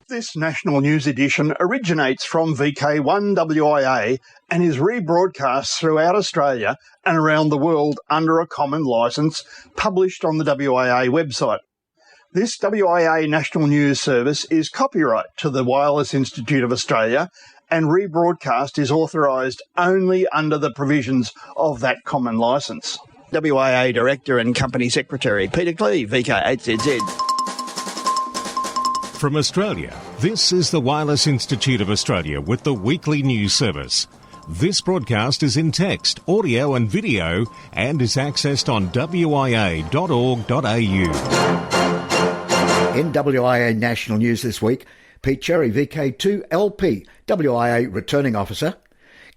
This national news edition originates from VK1WIA and is rebroadcast throughout Australia and around the world under a common licence published on the WIA website. This WIA national news service is copyright to the Wireless Institute of Australia, and rebroadcast is authorised only under the provisions of that common licence. WIA Director and Company Secretary Peter Cleave, VK8ZZ. From Australia, this is the Wireless Institute of Australia with the weekly news service. This broadcast is in text, audio and video and is accessed on wia.org.au. In WIA National News this week, Pete Cherry, VK2LP, WIA Returning Officer.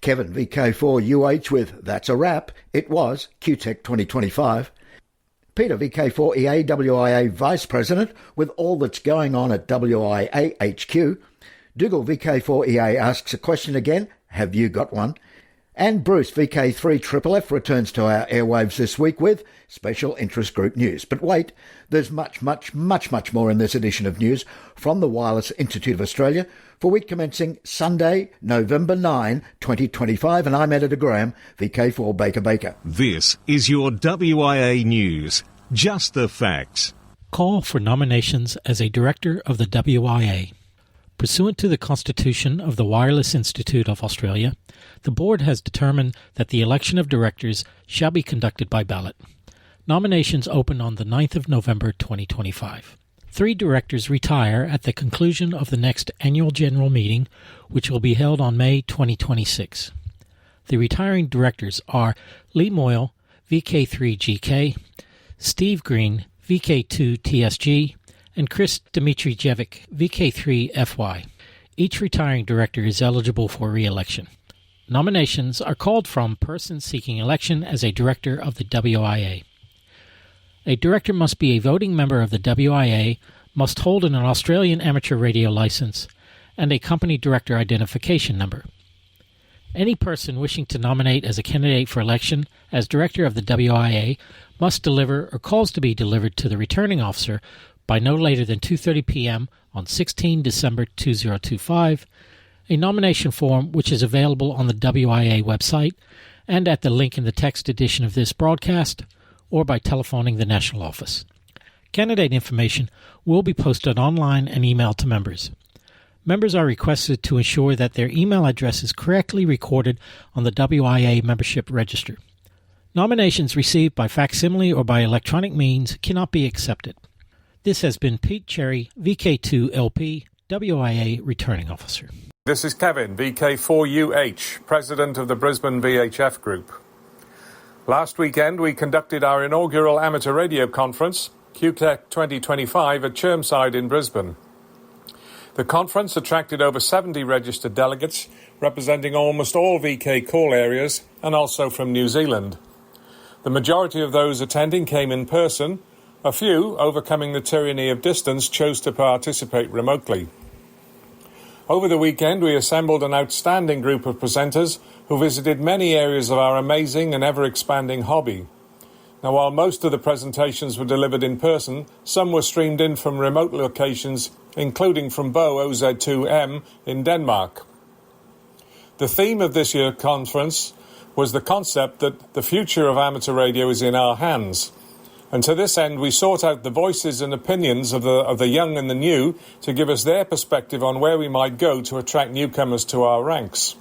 Kevin, VK4UH with That's a Wrap, It Was, QTech 2025. Peter, VK4EA, WIA Vice President, with all that's going on at WIA HQ. Dougal, VK4EA, asks a question again. Have you got one? And Bruce, VK3FFF, returns to our airwaves this week with Special Interest Group News. But wait, there's much more in this edition of news from the Wireless Institute of Australia for week commencing Sunday, November 9, 2025. And I'm Editor Graham, VK4 Baker. This is your WIA News. Just the facts. Call for nominations as a Director of the WIA. Pursuant to the Constitution of the Wireless Institute of Australia, the Board has determined that the election of directors shall be conducted by ballot. Nominations open on the 9th of November 2025. 3 directors retire at the conclusion of the next annual general meeting, which will be held on May 2026. The retiring directors are Lee Moyle, VK3GK, Steve Green, VK2TSG, and Chris Dimitrijevic, VK3FY. Each retiring director is eligible for re-election. Nominations are called from persons seeking election as a director of the WIA. A director must be a voting member of the WIA, must hold an Australian amateur radio license, and a company director identification number. Any person wishing to nominate as a candidate for election as director of the WIA must deliver or cause to be delivered to the returning officer by no later than 2:30 p.m. on 16 December 2025, a nomination form which is available on the WIA website and at the link in the text edition of this broadcast, or by telephoning the national office. Candidate information will be posted online and emailed to members. Members are requested to ensure that their email address is correctly recorded on the WIA membership register. Nominations received by facsimile or by electronic means cannot be accepted. This has been Pete Cherry, VK2LP, WIA Returning Officer. This is Kevin, VK4UH, President of the Brisbane VHF Group. Last weekend we conducted our inaugural amateur radio conference, QTech 2025, at Chermside in Brisbane. The conference attracted over 70 registered delegates, representing almost all VK call areas and also from New Zealand. The majority of those attending came in person. A few, overcoming the tyranny of distance, chose to participate remotely. Over the weekend, we assembled an outstanding group of presenters who visited many areas of our amazing and ever-expanding hobby. Now, while most of the presentations were delivered in person, some were streamed in from remote locations, including from Bo OZ2M in Denmark. The theme of this year's conference was the concept that the future of amateur radio is in our hands. And to this end, we sought out the voices and opinions of the young and the new to give us their perspective on where we might go to attract newcomers to our ranks.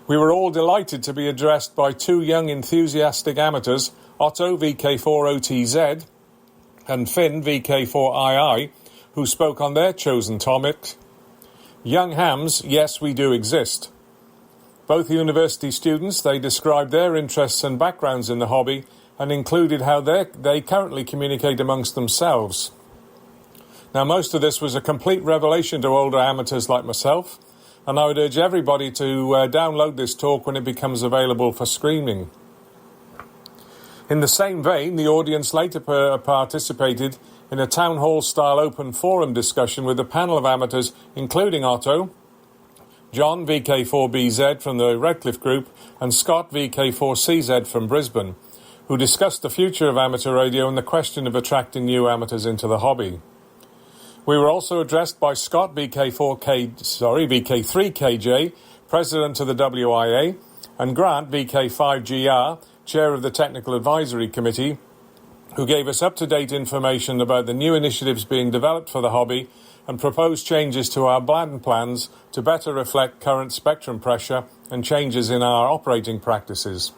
We were all delighted to be addressed by 2 young enthusiastic amateurs, Otto VK4OTZ and Finn VK4II, who spoke on their chosen topic, Young Hams, Yes We Do Exist. Both university students, they described their interests and backgrounds in the hobby and included how they currently communicate amongst themselves. Now, most of this was a complete revelation to older amateurs like myself, and I would urge everybody to download this talk when it becomes available for streaming. In the same vein, the audience later participated in a town hall-style open forum discussion with a panel of amateurs, including Otto, John VK4BZ from the Redcliffe Group, and Scott VK4CZ from Brisbane, who discussed the future of amateur radio and the question of attracting new amateurs into the hobby. We were also addressed by Scott, VK3KJ, President of the WIA, and Grant, VK5GR, Chair of the Technical Advisory Committee, who gave us up-to-date information about the new initiatives being developed for the hobby and proposed changes to our band plans to better reflect current spectrum pressure and changes in our operating practices.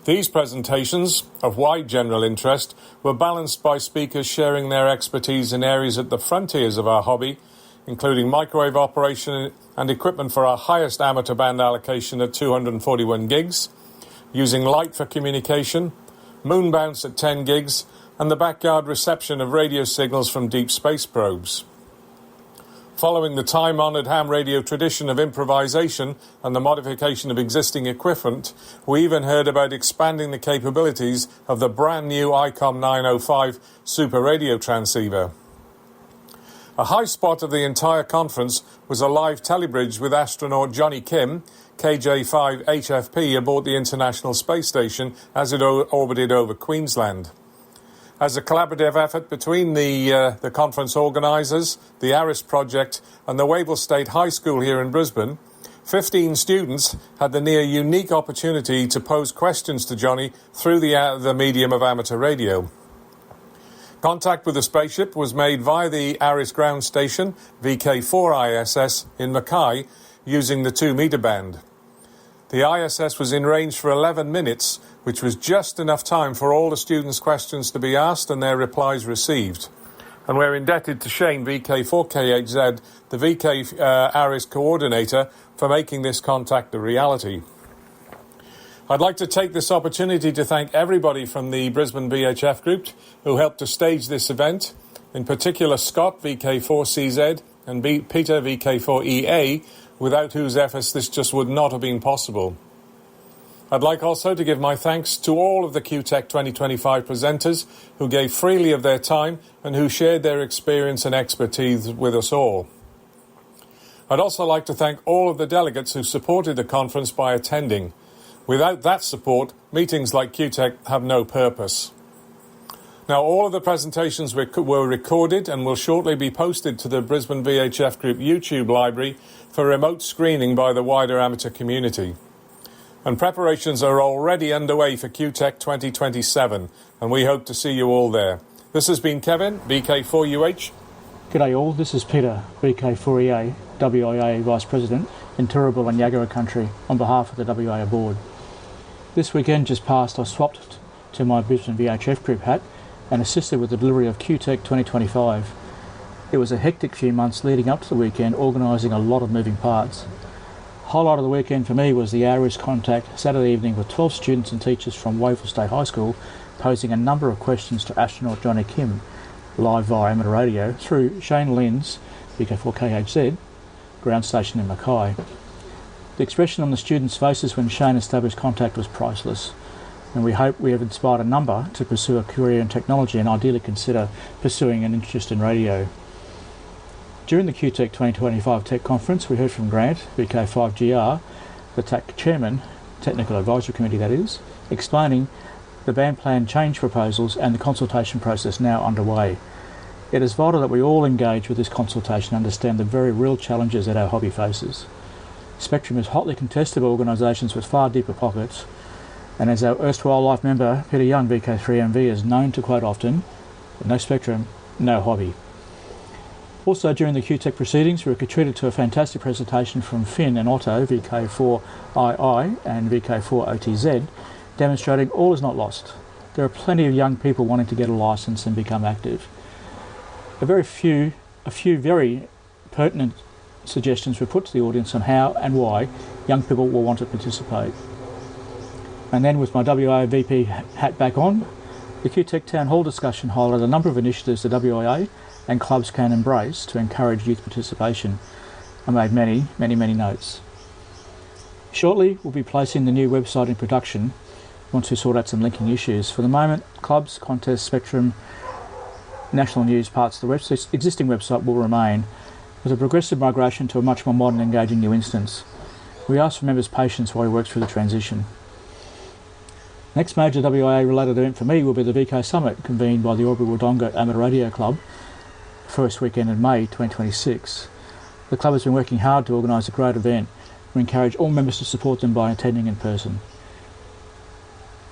These presentations, of wide general interest, were balanced by speakers sharing their expertise in areas at the frontiers of our hobby, including microwave operation and equipment for our highest amateur band allocation at 241 gigs, using light for communication, moon bounce at 10 gigs, and the backyard reception of radio signals from deep space probes. Following the time-honoured ham radio tradition of improvisation and the modification of existing equipment, we even heard about expanding the capabilities of the brand new ICOM 905 super radio transceiver. A high spot of the entire conference was a live telebridge with astronaut Johnny Kim, KJ5 HFP, aboard the International Space Station as it orbited over Queensland. As a collaborative effort between the conference organisers, the ARIS project and the Wavell State High School here in Brisbane, 15 students had the near unique opportunity to pose questions to Johnny through the medium of amateur radio. Contact with the spaceship was made via the ARIS ground station, VK1WIA in Mackay, using the 2-metre band. The ISS was in range for 11 minutes, which was just enough time for all the students' questions to be asked and their replies received. And we're indebted to Shane, VK4KHZ, the VK ARIS coordinator, for making this contact a reality. I'd like to take this opportunity to thank everybody from the Brisbane VHF group who helped to stage this event, in particular Scott, VK4CZ, and Peter, VK4EA, without whose efforts this just would not have been possible. I'd like also to give my thanks to all of the QTech 2025 presenters who gave freely of their time and who shared their experience and expertise with us all. I'd also like to thank all of the delegates who supported the conference by attending. Without that support, meetings like QTech have no purpose. Now, all of the presentations were recorded and will shortly be posted to the Brisbane VHF Group YouTube library for remote screening by the wider amateur community. And preparations are already underway for QTech 2027, and we hope to see you all there. This has been Kevin, VK4UH. G'day all, this is Peter, VK4EA, WIA Vice President in Turrbal and Yagara Country on behalf of the WIA board. This weekend just passed, I swapped to my Brisbane VHF Group hat and assisted with the delivery of QTech 2025. It was a hectic few months leading up to the weekend, organising a lot of moving parts. Highlight of the weekend for me was the ARIS contact Saturday evening with 12 students and teachers from Wavell State High School posing a number of questions to astronaut Johnny Kim, live via amateur radio, through Shane Lynn's VK4KHZ ground station in Mackay. The expression on the students' faces when Shane established contact was priceless, and we hope we have inspired a number to pursue a career in technology and ideally consider pursuing an interest in radio. During the QTech 2025 Tech Conference, we heard from Grant, VK5GR, the TAC Chairman, Technical Advisory Committee that is, explaining the band plan change proposals and the consultation process now underway. It is vital that we all engage with this consultation and understand the very real challenges that our hobby faces. Spectrum is hotly contested by organisations with far deeper pockets, and as our erstwhile life member, Peter Young, VK3MV, is known to quote often, no spectrum, no hobby. Also during the QTech proceedings, we were treated to a fantastic presentation from Finn and Otto, VK4II and VK4OTZ, demonstrating all is not lost. There are plenty of young people wanting to get a licence and become active. A few very pertinent suggestions were put to the audience on how and why young people will want to participate. And then with my WIA VP hat back on, the QTech Town Hall discussion highlighted a number of initiatives the WIA and clubs can embrace to encourage youth participation. I made many notes. Shortly, we'll be placing the new website in production once we sort out some linking issues. For the moment, clubs, contests, Spectrum, national news parts of the existing website will remain, with a progressive migration to a much more modern, engaging new instance. We ask for members' patience while we work through the transition. Next major WIA related event for me will be the VK Summit, convened by the Albury Wodonga Amateur Radio Club first weekend in May 2026. The club has been working hard to organise a great event. We encourage all members to support them by attending in person.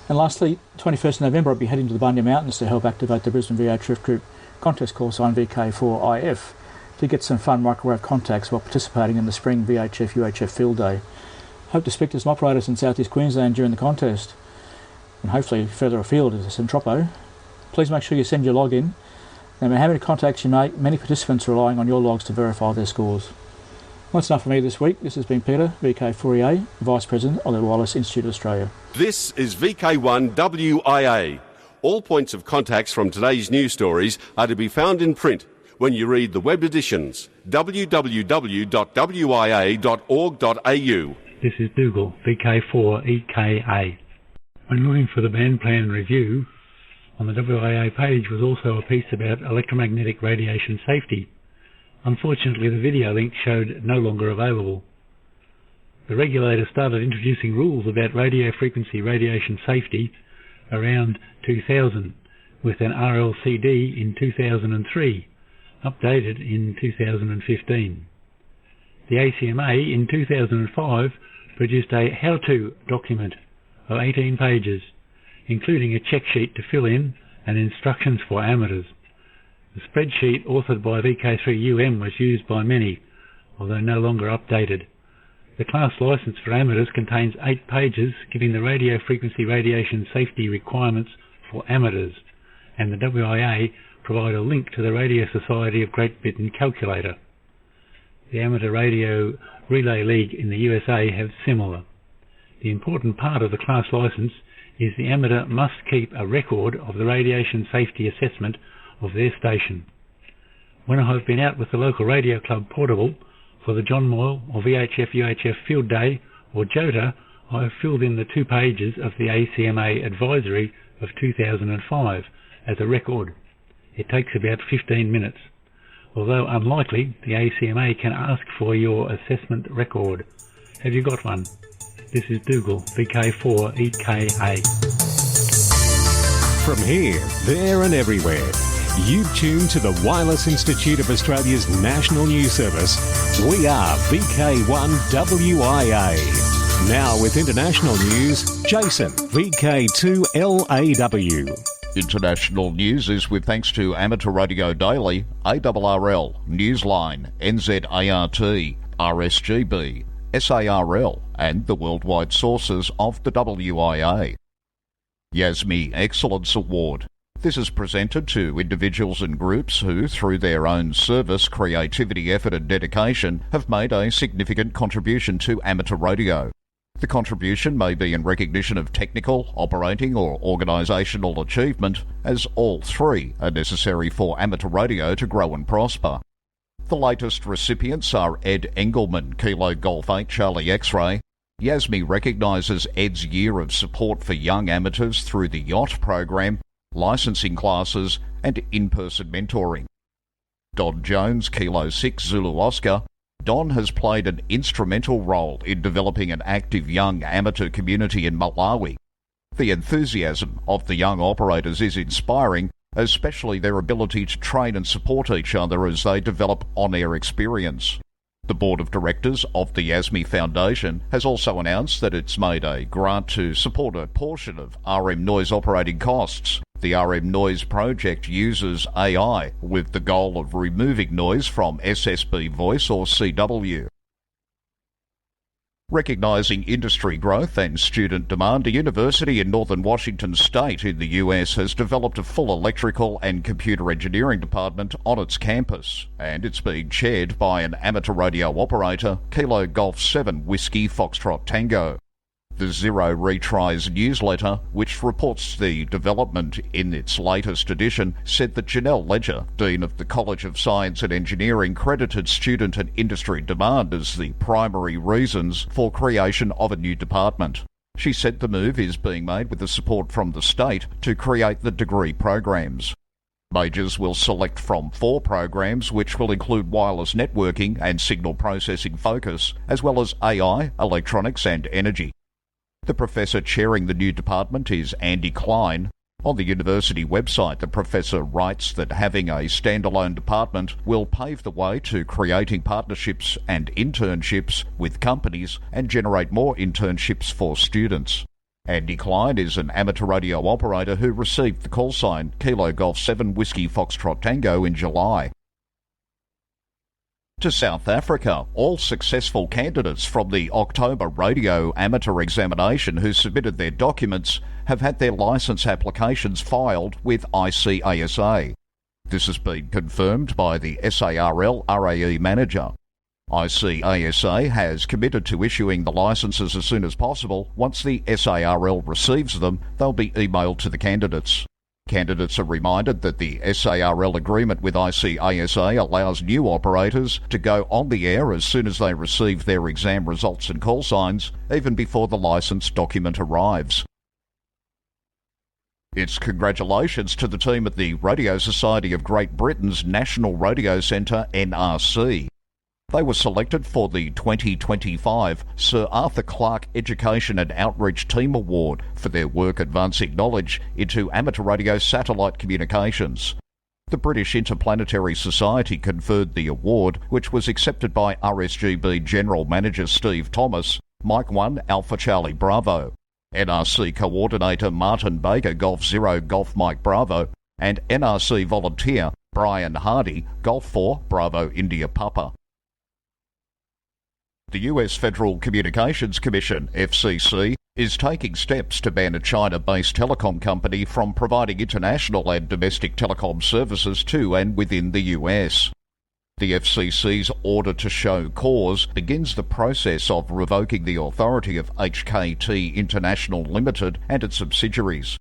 And lastly, 21st November I'll be heading to the Bundy Mountains to help activate the Brisbane VHF Group contest call sign VK1WIA to get some fun microwave contacts while participating in the spring VHF-UHF Field Day. Hope to speak to some operators in South East Queensland during the contest, and hopefully further afield as Centropo. Please make sure you send your login. No matter how many contacts you make, many participants are relying on your logs to verify their scores. Well, that's enough for me this week. This has been Peter, VK1WIA, Vice President of the Wireless Institute of Australia. This is VK1WIA. All points of contacts from today's news stories are to be found in print when you read the web editions, www.wia.org.au. This is Dougal, VK4EKA. When looking for the band plan review, on the WIA page was also a piece about electromagnetic radiation safety. Unfortunately, the video link showed no longer available. The regulator started introducing rules about radio frequency radiation safety around 2000, with an RLCD in 2003, updated in 2015. The ACMA in 2005 produced a how-to document of 18 pages, including a check sheet to fill in and instructions for amateurs. The spreadsheet authored by VK3UM was used by many, although no longer updated. The class licence for amateurs contains 8 pages giving the radio frequency radiation safety requirements for amateurs, and the WIA provide a link to the Radio Society of Great Britain calculator. The Amateur Radio Relay League in the USA have similar. The important part of the class licence is the amateur must keep a record of the radiation safety assessment of their station. When I have been out with the local radio club portable for the John Moyle or VHF-UHF Field Day or JOTA, I have filled in the 2 pages of the ACMA advisory of 2005 as a record. It takes about 15 minutes. Although unlikely, the ACMA can ask for your assessment record. Have you got one? This is Dougal, VK4EKA. From here, there and everywhere, you tune to the Wireless Institute of Australia's National News Service. We are VK1WIA. Now with international news, Jason, VK2LAW. International news is with thanks to Amateur Radio Daily, ARRL, Newsline, NZART, RSGB, SARL and the worldwide sources of the WIA. YASMI Excellence Award. This is presented to individuals and groups who, through their own service, creativity, effort and dedication, have made a significant contribution to amateur radio. The contribution may be in recognition of technical, operating or organisational achievement, as all 3 are necessary for amateur radio to grow and prosper. The latest recipients are Ed Engelman, Kilo Golf 8 Charlie X-Ray. YASMI recognises Ed's year of support for young amateurs through the Yacht program, licensing classes and in-person mentoring. Don Jones, Kilo 6 Zulu Oscar. Don has played an instrumental role in developing an active young amateur community in Malawi. The enthusiasm of the young operators is inspiring, especially their ability to train and support each other as they develop on-air experience. The Board of Directors of the YASMI Foundation has also announced that it's made a grant to support a portion of RM Noise operating costs. The RM Noise project uses AI with the goal of removing noise from SSB voice or CW. Recognising industry growth and student demand, a university in northern Washington state in the US has developed a full electrical and computer engineering department on its campus, and it's being chaired by an amateur radio operator, Kilo Golf 7 Whiskey Foxtrot Tango. The Zero Retries newsletter, which reports the development in its latest edition, said that Janelle Ledger, Dean of the College of Science and Engineering, credited student and industry demand as the primary reasons for creation of a new department. She said the move is being made with the support from the state to create the degree programs. Majors will select from 4 programs, which will include wireless networking and signal processing focus, as well as AI, electronics and energy. The professor chairing the new department is Andy Klein. On the university website, the professor writes that having a standalone department will pave the way to creating partnerships and internships with companies and generate more internships for students. Andy Klein is an amateur radio operator who received the call sign Kilo Golf 7 Whiskey Foxtrot Tango in July. To South Africa, all successful candidates from the October radio amateur examination who submitted their documents have had their licence applications filed with ICASA. This has been confirmed by the SARL RAE manager. ICASA has committed to issuing the licences as soon as possible. Once the SARL receives them, they'll be emailed to the candidates. Candidates are reminded that the SARL agreement with ICASA allows new operators to go on the air as soon as they receive their exam results and call signs, even before the licence document arrives. It's congratulations to the team at the Radio Society of Great Britain's National Radio Centre, NRC. They were selected for the 2025 Sir Arthur Clarke Education and Outreach Team Award for their work advancing knowledge into amateur radio satellite communications. The British Interplanetary Society conferred the award, which was accepted by RSGB General Manager Steve Thomas, Mike 1 Alpha Charlie Bravo, NRC Coordinator Martin Baker Golf 0 Golf Mike Bravo, and NRC Volunteer Brian Hardy Golf 4 Bravo India Papa. The US Federal Communications Commission, FCC, is taking steps to ban a China-based telecom company from providing international and domestic telecom services to and within the US. The FCC's order to show cause begins the process of revoking the authority of HKT International Limited and its subsidiaries.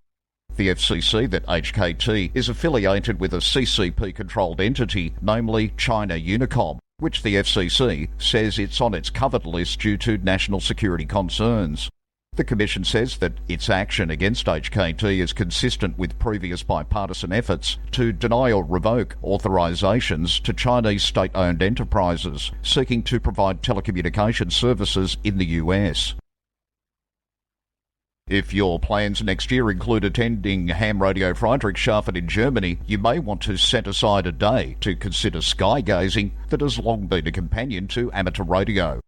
The FCC that HKT is affiliated with a CCP-controlled entity, namely China Unicom, which the FCC says it's on its covered list due to national security concerns. The Commission says that its action against HKT is consistent with previous bipartisan efforts to deny or revoke authorisations to Chinese state-owned enterprises seeking to provide telecommunications services in the US. If your plans next year include attending Ham Radio Friedrichshafen in Germany, you may want to set aside a day to consider sky gazing that has long been a companion to amateur radio.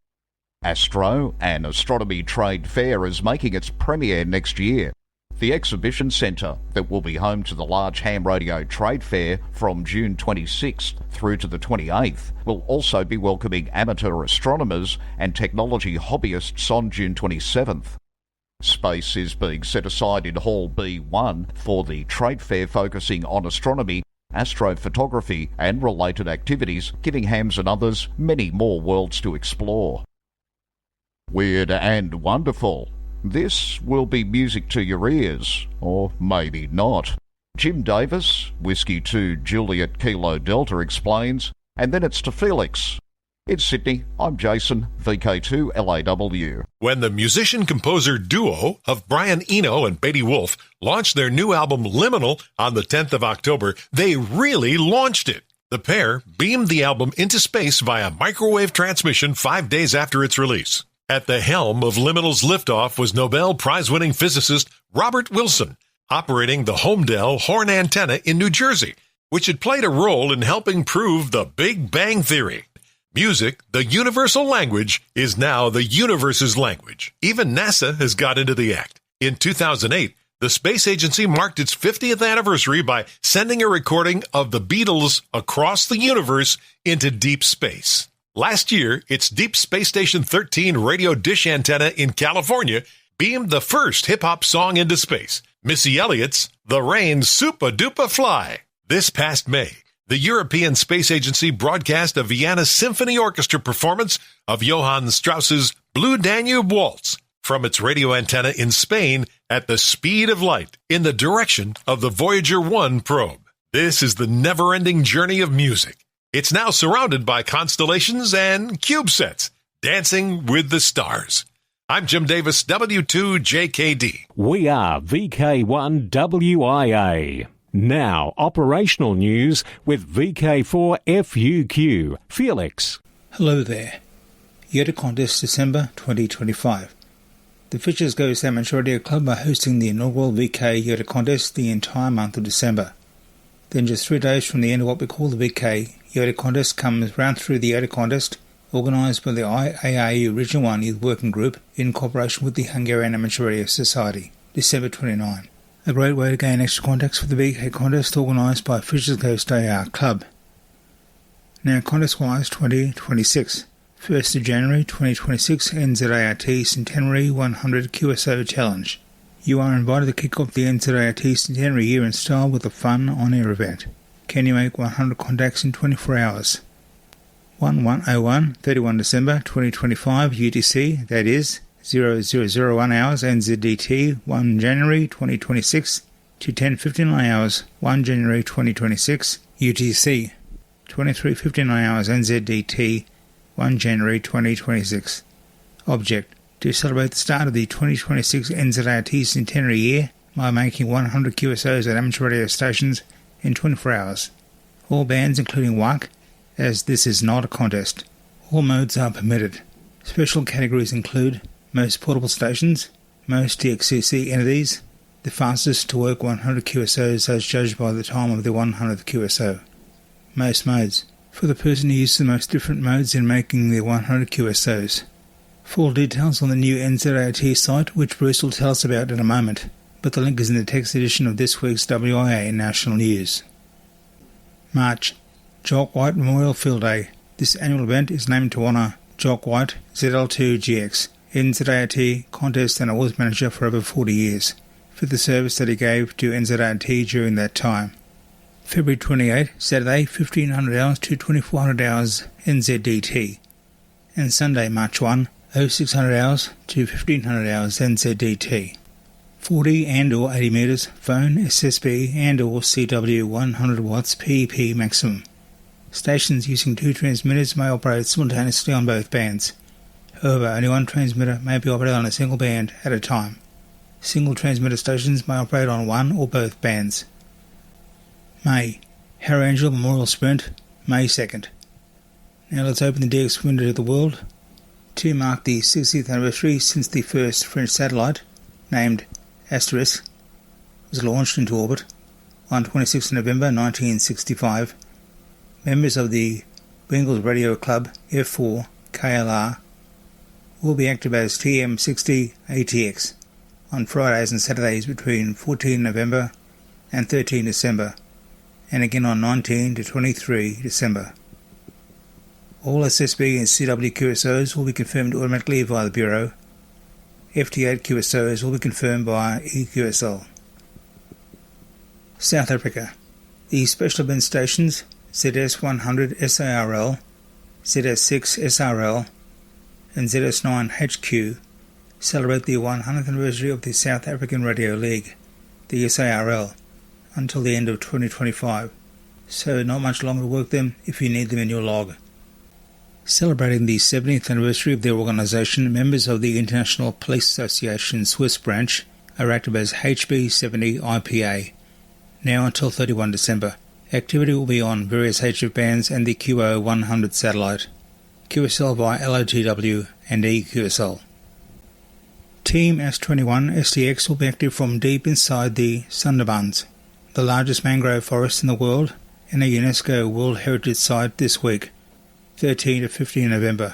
Astro, an astronomy trade fair, is making its premiere next year. The exhibition centre, that will be home to the large ham radio trade fair from June 26th through to the 28th, will also be welcoming amateur astronomers and technology hobbyists on June 27th. Space is being set aside in Hall B1 for the trade fair focusing on astronomy, astrophotography and related activities, giving hams and others many more worlds to explore. Weird and wonderful. This will be music to your ears, or maybe not. Jim Davis, Whiskey 2 Juliet Kilo Delta, explains, and then it's to Felix. In Sydney, I'm Jason, VK2 LAW. When the musician-composer duo of Brian Eno and Beatty Wolf launched their new album Liminal on the 10th of October, they really launched it. The pair beamed the album into space via microwave transmission 5 days after its release. At the helm of Liminal's liftoff was Nobel Prize-winning physicist Robert Wilson, operating the Holmdel Horn antenna in New Jersey, which had played a role in helping prove the Big Bang Theory. Music, the universal language, is now the universe's language. Even NASA has got into the act. In 2008, the space agency marked its 50th anniversary by sending a recording of the Beatles across the universe into deep space. Last year, its Deep Space Station 13 radio dish antenna in California beamed the first hip-hop song into space, Missy Elliott's The Rain Supa Dupa Fly. This past May, the European Space Agency broadcast a Vienna Symphony Orchestra performance of Johann Strauss's Blue Danube Waltz from its radio antenna in Spain at the speed of light in the direction of the Voyager 1 probe. This is the never-ending journey of music. It's now surrounded by constellations and CubeSats, dancing with the stars. I'm Jim Davis, W2JKD. We are VK1WIA. Now, operational news with VK4FUQ. Felix. Hello there. Yota Contest December 2025. The Fisher's Ghost Amateur Radio Club are hosting the inaugural VK Yoda contest the entire month of December. Then just 3 days from the end of what we call the VK Yoda contest comes round through the Yoda contest, organised by the IAAU Region 1 Youth Working Group in cooperation with the Hungarian Amateur Radio Society, December 29. A great way to gain extra contacts for the VK contest organised by Fisher's Ghost AR Club. Now contest-wise 2026. 1st of January 2026 NZART Centenary 100 QSO Challenge. You are invited to kick off the NZART Centenary year in style with a fun on-air event. Can you make 100 contacts in 24 hours? 1101 31 December 2025 UTC, that is 0001 hours NZDT 1 January 2026 to 10:59 hours 1 January 2026 UTC 23:59 hours NZDT 1 January 2026. Object: to celebrate the start of the 2026 NZART Centenary year by making 100 QSOs at amateur radio stations in 24 hours. All bands including WIA, as this is not a contest. All modes are permitted. Special categories include most portable stations, most DXCC entities, the fastest to work 100 QSOs as judged by the time of the 100th QSO. Most modes. For the person who uses the most different modes in making the 100 QSOs. Full details on the new NZART site, which Bruce will tell us about in a moment, but the link is in the text edition of this week's WIA National News. March. Jock White Memorial Field Day. This annual event is named to honour Jock White, ZL2GX, NZART contest and awards manager for over 40 years, for the service that he gave to NZART during that time. February 28, Saturday, 1500 hours to 2400 hours NZDT. And Sunday, March 1, 0600 hours to 1500 hours NZDT. 40 and or 80 metres, phone, SSB and or CW 100 watts PEP maximum. Stations using 2 transmitters may operate simultaneously on both bands. However, only one transmitter may be operated on a single band at a time. Single transmitter stations may operate on one or both bands. May. Harry Angel Memorial Sprint, May 2nd. Now let's open the DX window to the world. To mark the 60th anniversary since the first French satellite, named Asterisk, was launched into orbit on 26 November 1965, members of the Bengals Radio Club F4 KLR will be active as TM60 ATX on Fridays and Saturdays between 14 November and 13 December, and again on 19 to 23 December. All SSB and CW QSOs will be confirmed automatically via the Bureau. FT8 QSOs will be confirmed by EQSL. South Africa. The special event stations ZS100 SARL, ZS6 SRL and ZS9 HQ celebrate the 100th anniversary of the South African Radio League, the SARL, until the end of 2025, so not much longer to work them if you need them in your log. Celebrating the 70th anniversary of their organisation, members of the International Police Association Swiss branch are active as HB70 IPA, now until 31 December. Activity will be on various HF bands and the QO100 satellite, QSL via LOTW and EQSL. Team S21 STX will be active from deep inside the Sundarbans, the largest mangrove forest in the world, and a UNESCO World Heritage Site this week, 13 to 15 November.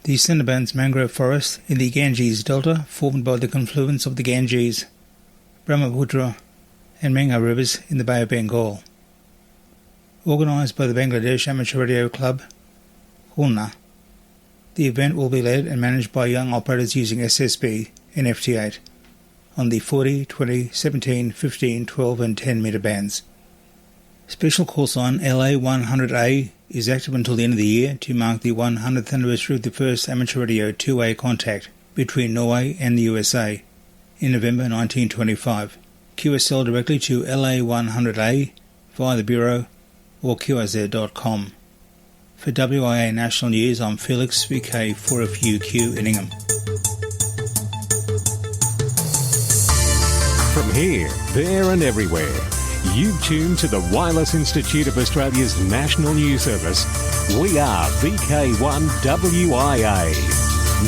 The Sundarbans mangrove forest in the Ganges Delta, formed by the confluence of the Ganges, Brahmaputra and Menga rivers in the Bay of Bengal. Organised by the Bangladesh Amateur Radio Club, Khulna, the event will be led and managed by young operators using SSB and FT8 on the 40, 20, 17, 15, 12 and 10 metre bands. Special call sign LA100A is active until the end of the year to mark the 100th anniversary of the first amateur radio two-way contact between Norway and the USA in November 1925. QSL directly to LA100A via the Bureau or QIZ.com. For WIA National News, I'm Felix, VK4FUQ in Ingham. From here, there and everywhere, you've tuned to the Wireless Institute of Australia's National News Service. We are VK1WIA.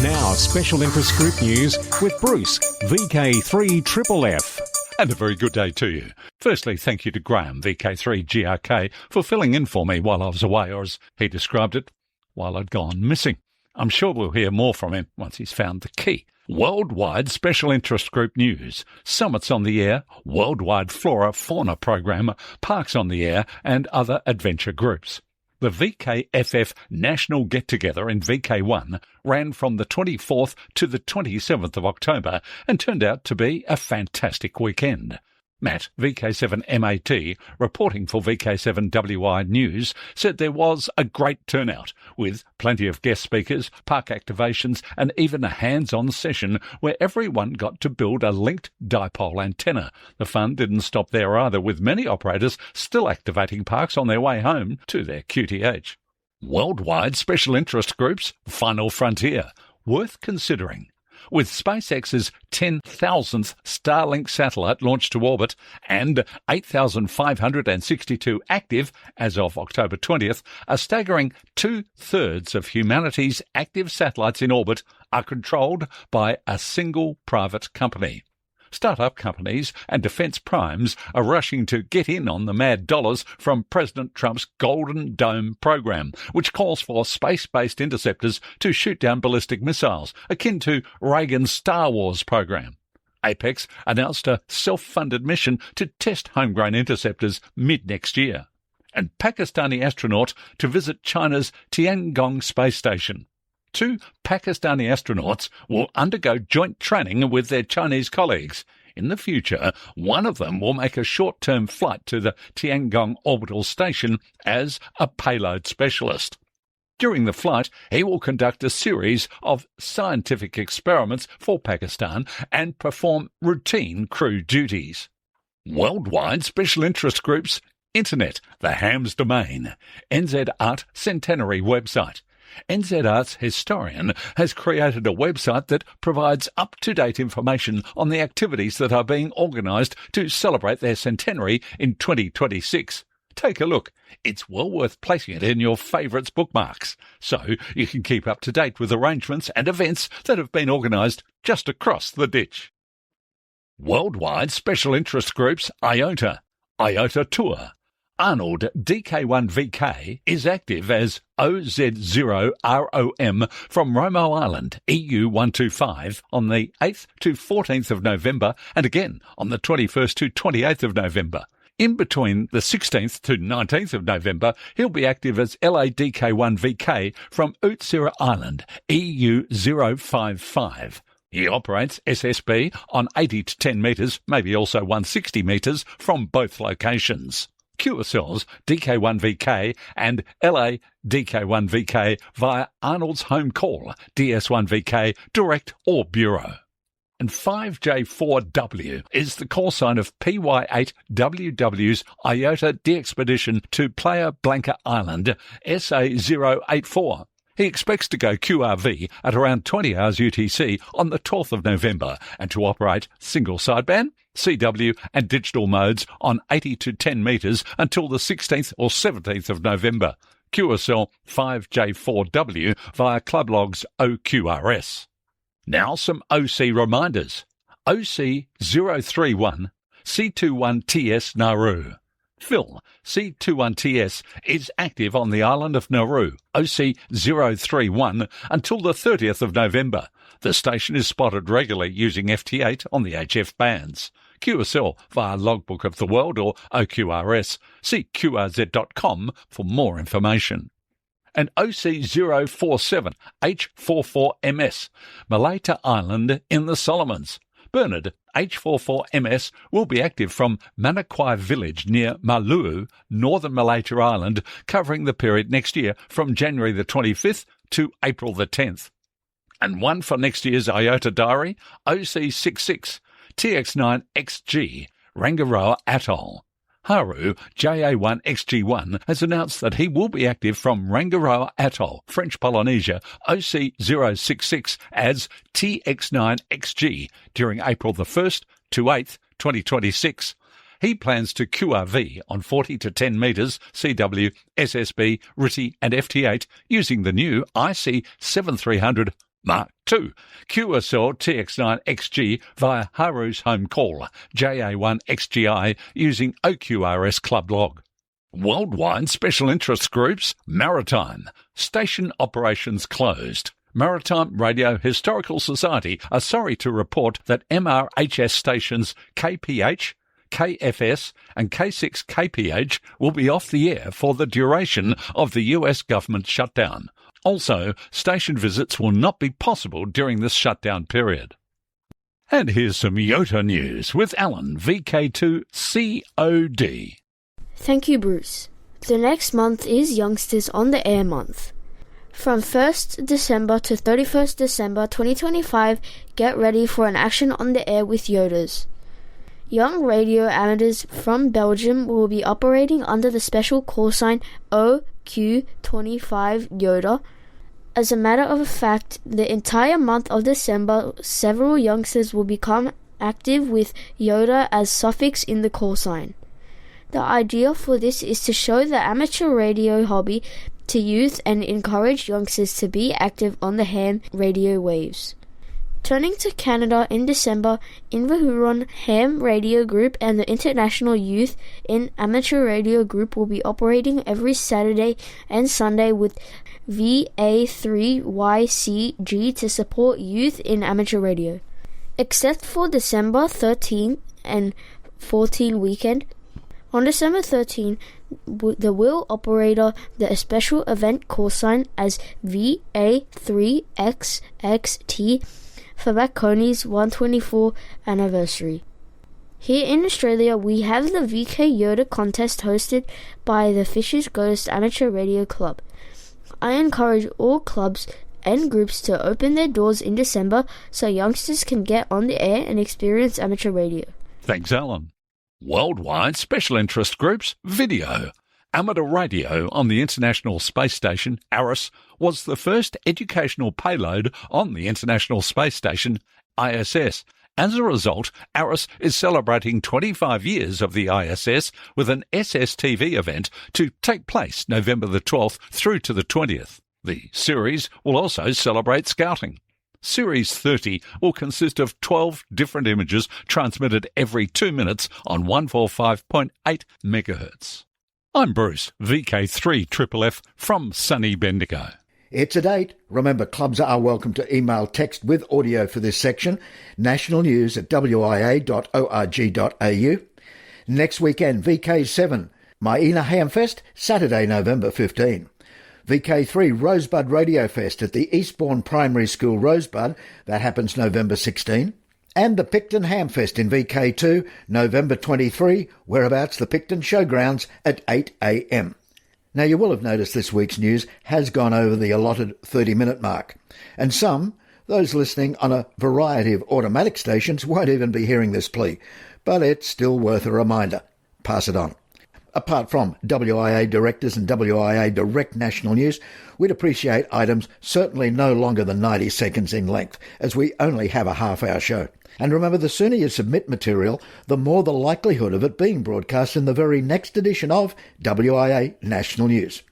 Now, special interest group news with Bruce, VK3FFF. And a very good day to you. Firstly, thank you to Graham, VK3GRK, for filling in for me while I was away, or as he described it, while I'd gone missing. I'm sure we'll hear more from him once he's found the key. Worldwide Special Interest Group news. Summits on the air, Worldwide Flora-Fauna Program, Parks on the air, and other adventure groups. The VKFF National Get-Together in VK1 ran from the 24th to the 27th of October and turned out to be a fantastic weekend. Matt, VK7MAT, reporting for VK7WIA News, said there was a great turnout, with plenty of guest speakers, park activations, and even a hands-on session where everyone got to build a linked dipole antenna. The fun didn't stop there either, with many operators still activating parks on their way home to their QTH. Worldwide Special Interest Groups, Final Frontier, worth considering. With SpaceX's 10,000th Starlink satellite launched to orbit and 8,562 active as of October 20th, a staggering 2/3 of humanity's active satellites in orbit are controlled by a single private company. Start-up companies and defence primes are rushing to get in on the mad dollars from President Trump's Golden Dome program, which calls for space-based interceptors to shoot down ballistic missiles, akin to Reagan's Star Wars program. Apex announced a self-funded mission to test homegrown interceptors mid-next year. And Pakistani astronaut to visit China's Tiangong space station. 2 Pakistani astronauts will undergo joint training with their Chinese colleagues. In the future, one of them will make a short-term flight to the Tiangong orbital station as a payload specialist. During the flight, he will conduct a series of scientific experiments for Pakistan and perform routine crew duties. Worldwide Special Interest Groups, Internet, the Ham's Domain, NZ Art Centenary website. NZ Art's historian has created a website that provides up-to-date information on the activities that are being organised to celebrate their centenary in 2026. Take a look. It's well worth placing it in your favourites bookmarks, so you can keep up to date with arrangements and events that have been organised just across the ditch. Worldwide Special Interest Groups, IOTA Tour. Arnold DK1VK is active as OZ0ROM from Romo Island, EU125, on the 8th to 14th of November and again on the 21st to 28th of November. In between the 16th to 19th of November, he'll be active as LADK1VK from Utsira Island, EU055. He operates SSB on 80 to 10 metres, maybe also 160 metres, from both locations. QSL's DK1VK and LA DK1VK via Arnold's Home Call, DS1VK, Direct or Bureau. And 5J4W is the call sign of PY8WW's IOTA de-expedition to Playa Blanca Island, SA084. He expects to go QRV at around 20 hours UTC on the 12th of November and to operate single sideband, CW and digital modes on 80 to 10 metres until the 16th or 17th of November. QSL 5J4W via Club Logs OQRS. Now some OC reminders. OC 031 C21TS Nauru. Phil, C21TS, is active on the island of Nauru, OC 031, until the 30th of November. The station is spotted regularly using FT8 on the HF bands. QSL via Logbook of the World or OQRS. See QRZ.com for more information. And OC 047 H44MS, Malaita Island in the Solomons. Bernard, H44MS, will be active from Manakwai Village near Maluu, Northern Malaita Island, covering the period next year from January the 25th to April the 10th. And one for next year's IOTA diary, OC66, TX9XG, Rangiroa Atoll. Haru, JA1XG1, has announced that he will be active from Rangiroa Atoll, French Polynesia, OC066 as TX9XG during April the 1st to 8th, 2026. He plans to QRV on 40 to 10 metres, CW, SSB, RITI and FT8 using the new IC7300 Mark 2. QSL TX9XG via Haru's home call, JA1XGI using OQRS club log. Worldwide special interest groups, Maritime. Station operations closed. Maritime Radio Historical Society are sorry to report that MRHS stations KPH, KFS and K6KPH will be off the air for the duration of the US government shutdown. Also, station visits will not be possible during this shutdown period. And here's some YOTA news with Alan, VK2COD. Thank you, Bruce. The next month is Youngsters on the Air month. From 1st December to 31st December 2025, get ready for an action on the air with YOTAs. Young radio amateurs from Belgium will be operating under the special call sign OQ25 YOTA. As a matter of fact, the entire month of December, several youngsters will become active with YOTA as suffix in the call sign. The idea for this is to show the amateur radio hobby to youth and encourage youngsters to be active on the ham radio waves. Turning to Canada in December, Inverhuron Ham Radio Group and the International Youth in Amateur Radio Group will be operating every Saturday and Sunday with VA3YCG to support youth in amateur radio. Except for December 13 and 14 weekend, on December 13, the will operator the special event call sign as VA3XXT for Bacconi's 124th anniversary. Here in Australia, we have the VK YOTA contest hosted by the Fisher's Ghost Amateur Radio Club. I encourage all clubs and groups to open their doors in December so youngsters can get on the air and experience amateur radio. Thanks, Alan. Worldwide special interest groups, video. Amateur radio on the International Space Station, ARIS, was the first educational payload on the International Space Station, ISS. As a result, ARIS is celebrating 25 years of the ISS with an SSTV event to take place November the 12th through to the 20th. The series will also celebrate scouting. Series 30 will consist of 12 different images transmitted every 2 minutes on 145.8 MHz. I'm Bruce, VK3FFF from sunny Bendigo. It's a date. Remember, clubs are welcome to email text with audio for this section. nationalnews@wia.org.au. Next weekend, VK7, Maina Hamfest, Saturday, November 15. VK3 Rosebud Radio Fest at the Eastbourne Primary School Rosebud, that happens November 16. And the Picton Hamfest in VK2, November 23, whereabouts the Picton Showgrounds at 8 a.m. Now, you will have noticed this week's news has gone over the allotted 30-minute mark. And some, those listening on a variety of automatic stations, won't even be hearing this plea. But it's still worth a reminder. Pass it on. Apart from WIA directors and WIA direct national news, we'd appreciate items certainly no longer than 90 seconds in length, as we only have a half-hour show. And remember, the sooner you submit material, the more the likelihood of it being broadcast in the very next edition of WIA National News.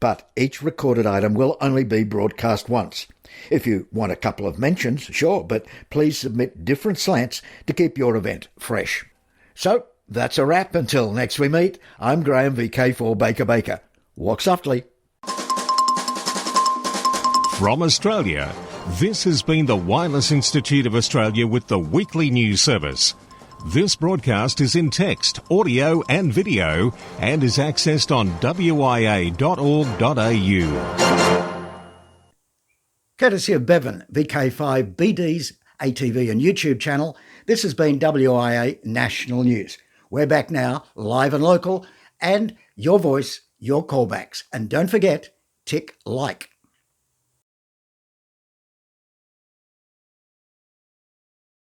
But each recorded item will only be broadcast once. If you want a couple of mentions, sure, but please submit different slants to keep your event fresh. So, that's a wrap. Until next we meet, I'm Graham, VK4 Baker. Walk softly. From Australia, this has been the Wireless Institute of Australia with the weekly news service. This broadcast is in text, audio and video and is accessed on wia.org.au. Courtesy of Bevan, VK5 BD's ATV and YouTube channel, this has been WIA National News. We're back now, live and local, and your voice, your callbacks. And don't forget, tick like.